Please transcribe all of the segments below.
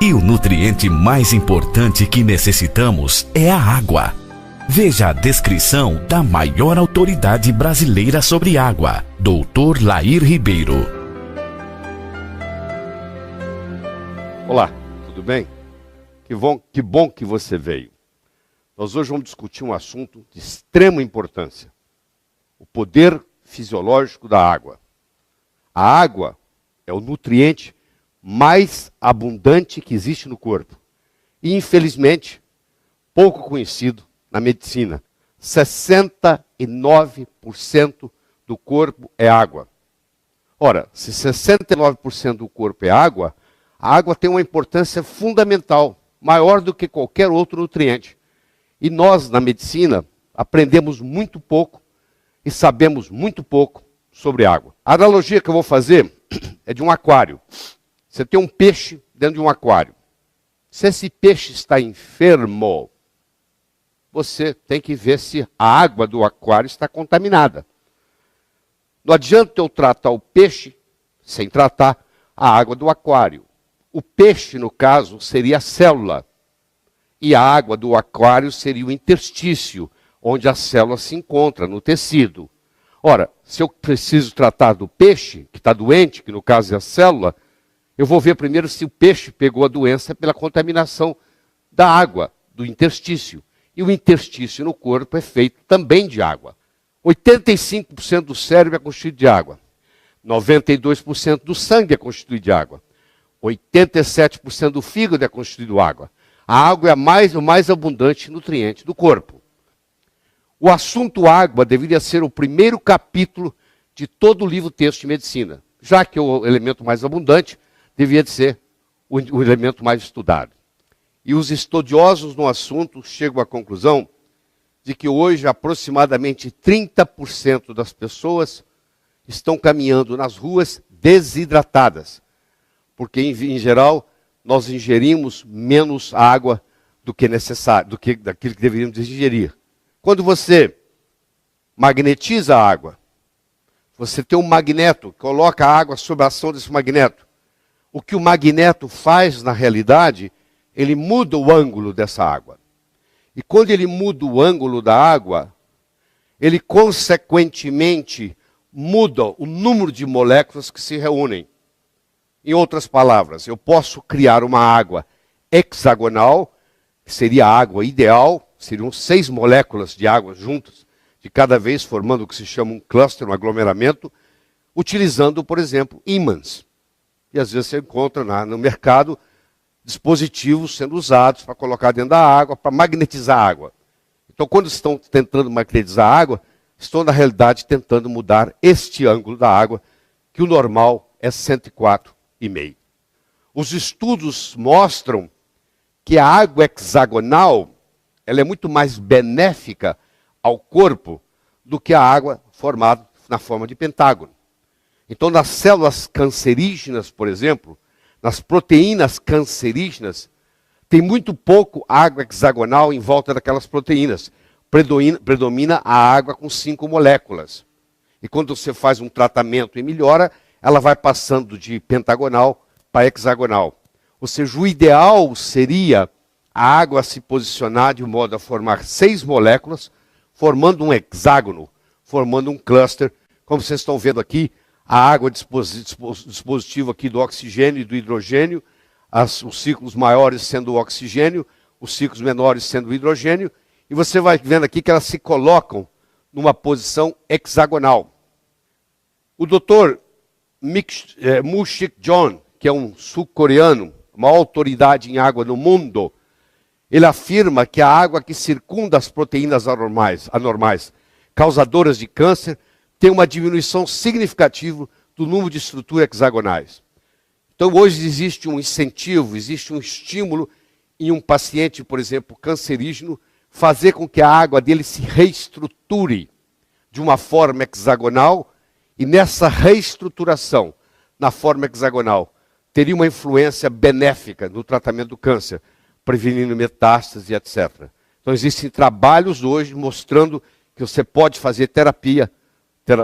E o nutriente mais importante que necessitamos é a água. Veja a descrição da maior autoridade brasileira sobre água, Dr. Lair Ribeiro. Olá, tudo bem? Que bom que você veio. Nós hoje vamos discutir um assunto de extrema importância: o poder fisiológico da água. A água é o nutriente mais abundante que existe no corpo. E, infelizmente, pouco conhecido na medicina. 69% do corpo é água. Ora, se 69% do corpo é água, a água tem uma importância fundamental, maior do que qualquer outro nutriente. E nós, na medicina, aprendemos muito pouco e sabemos muito pouco sobre água. A analogia que eu vou fazer é de um aquário. Você tem um peixe dentro de um aquário. Se esse peixe está enfermo, você tem que ver se a água do aquário está contaminada. Não adianta eu tratar o peixe sem tratar a água do aquário. O peixe, no caso, seria a célula. E a água do aquário seria o interstício, onde a célula se encontra, no tecido. Ora, se eu preciso tratar do peixe, que está doente, que no caso é a célula, eu vou ver primeiro se o peixe pegou a doença pela contaminação da água, do interstício. E o interstício no corpo é feito também de água. 85% do cérebro é constituído de água. 92% do sangue é constituído de água. 87% do fígado é constituído de água. A água é o mais abundante nutriente do corpo. O assunto água deveria ser o primeiro capítulo de todo o livro texto de medicina, já que o elemento mais abundante deveria ser o elemento mais estudado. E os estudiosos no assunto chegam à conclusão de que hoje aproximadamente 30% das pessoas estão caminhando nas ruas desidratadas, porque em geral nós ingerimos menos água do que necessário, daquilo que deveríamos ingerir. Quando você magnetiza a água, você tem um magneto, coloca a água sob a ação desse magneto. O que o magneto faz na realidade, ele muda o ângulo dessa água. E quando ele muda o ângulo da água, ele consequentemente muda o número de moléculas que se reúnem. Em outras palavras, eu posso criar uma água hexagonal, que seria a água ideal, seriam 6 moléculas de água juntas, de cada vez formando o que se chama um cluster, um aglomeramento, utilizando, por exemplo, ímãs. E às vezes você encontra no mercado dispositivos sendo usados para colocar dentro da água, para magnetizar a água. Então, quando estão tentando magnetizar a água, estão, na realidade, tentando mudar este ângulo da água, que o normal é 104,5. Os estudos mostram que a água hexagonal ela é muito mais benéfica ao corpo do que a água formada na forma de pentágono. Então, nas células cancerígenas, por exemplo, nas proteínas cancerígenas, tem muito pouco água hexagonal em volta daquelas proteínas. Predomina a água com 5 moléculas. E quando você faz um tratamento e melhora, ela vai passando de pentagonal para hexagonal. Ou seja, o ideal seria a água se posicionar de modo a formar 6 moléculas, formando um hexágono, formando um cluster. Como vocês estão vendo aqui, a água dispositivo aqui do oxigênio e do hidrogênio, os ciclos maiores sendo o oxigênio, os ciclos menores sendo o hidrogênio, e você vai vendo aqui que elas se colocam numa posição hexagonal. O Dr. Moo-Sik John, que é um sul-coreano, uma autoridade em água no mundo, ele afirma que a água que circunda as proteínas anormais causadoras de câncer tem uma diminuição significativa do número de estruturas hexagonais. Então, hoje existe um incentivo, existe um estímulo em um paciente, por exemplo, cancerígeno, fazer com que a água dele se reestruture de uma forma hexagonal, e nessa reestruturação, na forma hexagonal, teria uma influência benéfica no tratamento do câncer, prevenindo metástase, etc. Então, existem trabalhos hoje mostrando que você pode fazer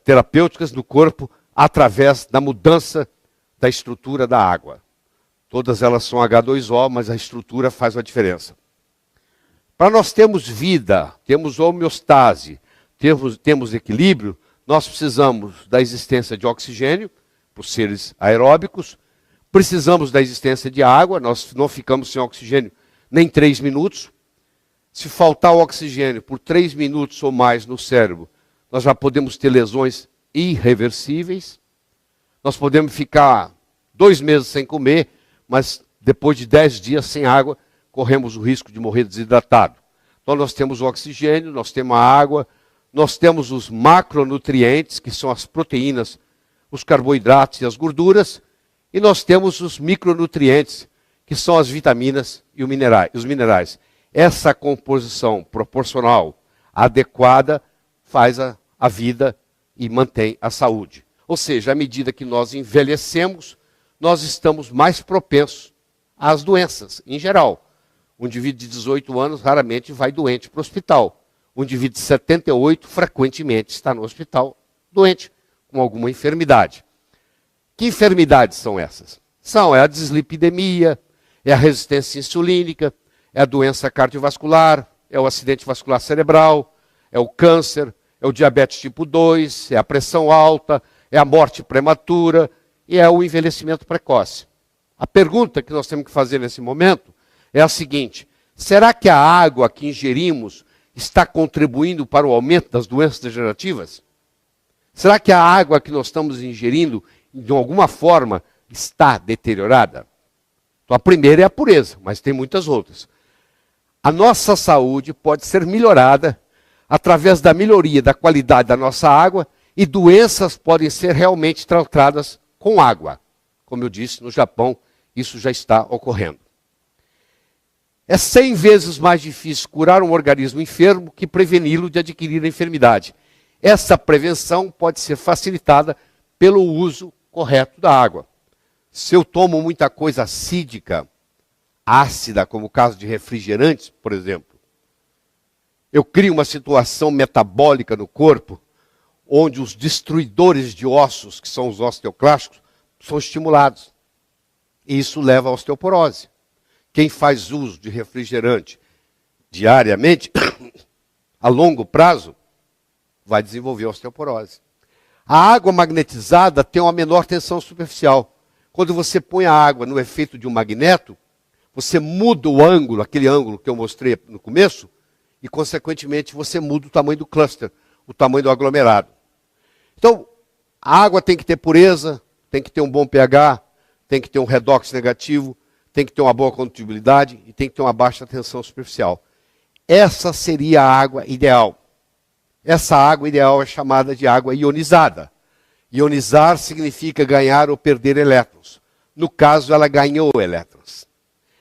terapêuticas no corpo através da mudança da estrutura da água. Todas elas são H2O, mas a estrutura faz a diferença. Para nós termos vida, temos homeostase, temos equilíbrio, nós precisamos da existência de oxigênio, por seres aeróbicos, precisamos da existência de água, nós não ficamos sem oxigênio nem 3 minutos. Se faltar o oxigênio por 3 minutos ou mais no cérebro, nós já podemos ter lesões irreversíveis. Nós podemos ficar 2 meses sem comer, mas depois de 10 dias sem água, corremos o risco de morrer desidratado. Então nós temos o oxigênio, nós temos a água, nós temos os macronutrientes, que são as proteínas, os carboidratos e as gorduras, e nós temos os micronutrientes, que são as vitaminas e os minerais. Essa composição proporcional adequada faz a vida e mantém a saúde. Ou seja, à medida que nós envelhecemos, nós estamos mais propensos às doenças, em geral. Um indivíduo de 18 anos raramente vai doente para o hospital. Um indivíduo de 78 frequentemente está no hospital doente, com alguma enfermidade. Que enfermidades são essas? É a dislipidemia, é a resistência insulínica, é a doença cardiovascular, é o acidente vascular cerebral, é o câncer, é o diabetes tipo 2, é a pressão alta, é a morte prematura e é o envelhecimento precoce. A pergunta que nós temos que fazer nesse momento é a seguinte: será que a água que ingerimos está contribuindo para o aumento das doenças degenerativas? Será que a água que nós estamos ingerindo, de alguma forma, está deteriorada? Então, a primeira é a pureza, mas tem muitas outras. A nossa saúde pode ser melhorada através da melhoria da qualidade da nossa água, e doenças podem ser realmente tratadas com água. Como eu disse, no Japão, isso já está ocorrendo. É 100 vezes mais difícil curar um organismo enfermo que preveni-lo de adquirir a enfermidade. Essa prevenção pode ser facilitada pelo uso correto da água. Se eu tomo muita coisa acídica, ácida, como o caso de refrigerantes, por exemplo, eu crio uma situação metabólica no corpo, onde os destruidores de ossos, que são os osteoclastos, são estimulados. E isso leva à osteoporose. Quem faz uso de refrigerante diariamente, a longo prazo, vai desenvolver osteoporose. A água magnetizada tem uma menor tensão superficial. Quando você põe a água no efeito de um magneto, você muda o ângulo, aquele ângulo que eu mostrei no começo, e, consequentemente, você muda o tamanho do cluster, o tamanho do aglomerado. Então, a água tem que ter pureza, tem que ter um bom pH, tem que ter um redox negativo, tem que ter uma boa condutibilidade e tem que ter uma baixa tensão superficial. Essa seria a água ideal. Essa água ideal é chamada de água ionizada. Ionizar significa ganhar ou perder elétrons. No caso, ela ganhou elétrons.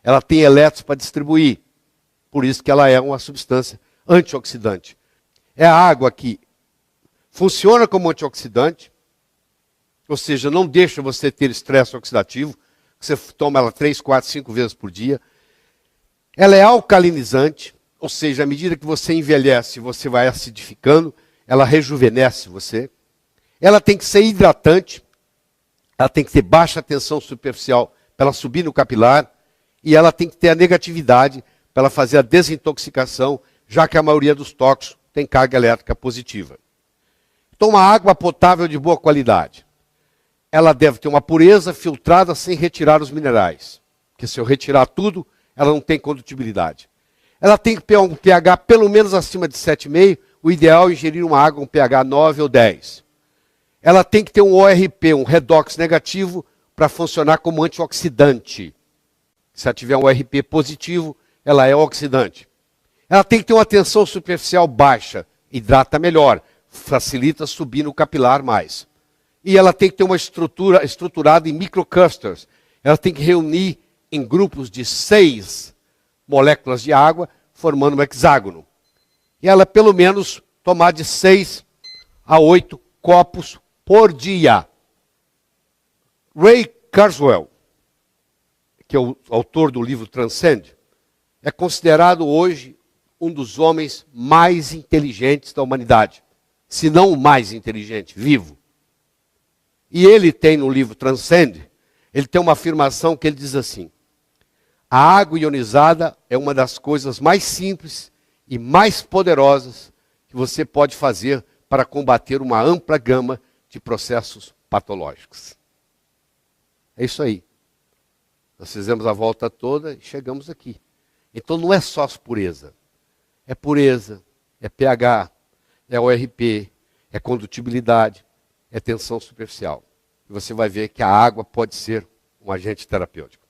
Ela tem elétrons para distribuir. Por isso que ela é uma substância antioxidante. É a água que funciona como antioxidante, ou seja, não deixa você ter estresse oxidativo. Você toma ela 3, 4, 5 vezes por dia. Ela é alcalinizante, ou seja, à medida que você envelhece, você vai acidificando, ela rejuvenesce você. Ela tem que ser hidratante, ela tem que ter baixa tensão superficial para ela subir no capilar, e ela tem que ter a negatividade para ela fazer a desintoxicação, já que a maioria dos tóxicos tem carga elétrica positiva. Então, uma água potável de boa qualidade. Ela deve ter uma pureza filtrada sem retirar os minerais. Porque se eu retirar tudo, ela não tem condutibilidade. Ela tem que ter um pH pelo menos acima de 7,5. O ideal é ingerir uma água com pH 9 ou 10. Ela tem que ter um ORP, um redox negativo, para funcionar como antioxidante. Se ela tiver um ORP positivo, ela é oxidante. Ela tem que ter uma tensão superficial baixa, hidrata melhor, facilita subir no capilar mais. E ela tem que ter uma estrutura estruturada em microclusters. Ela tem que reunir em grupos de 6 moléculas de água, formando um hexágono. E ela, pelo menos, tomar de 6 a 8 copos por dia. Ray Kurzweil, que é o autor do livro Transcend, é considerado hoje um dos homens mais inteligentes da humanidade. Se não o mais inteligente, vivo. E ele tem no livro Transcend, Ele tem uma afirmação que ele diz assim: a água ionizada é uma das coisas mais simples e mais poderosas que você pode fazer para combater uma ampla gama de processos patológicos. É isso aí. Nós fizemos a volta toda e chegamos aqui. Então não é só pureza. É pureza, é pH, é ORP, é condutibilidade, é tensão superficial. E você vai ver que a água pode ser um agente terapêutico.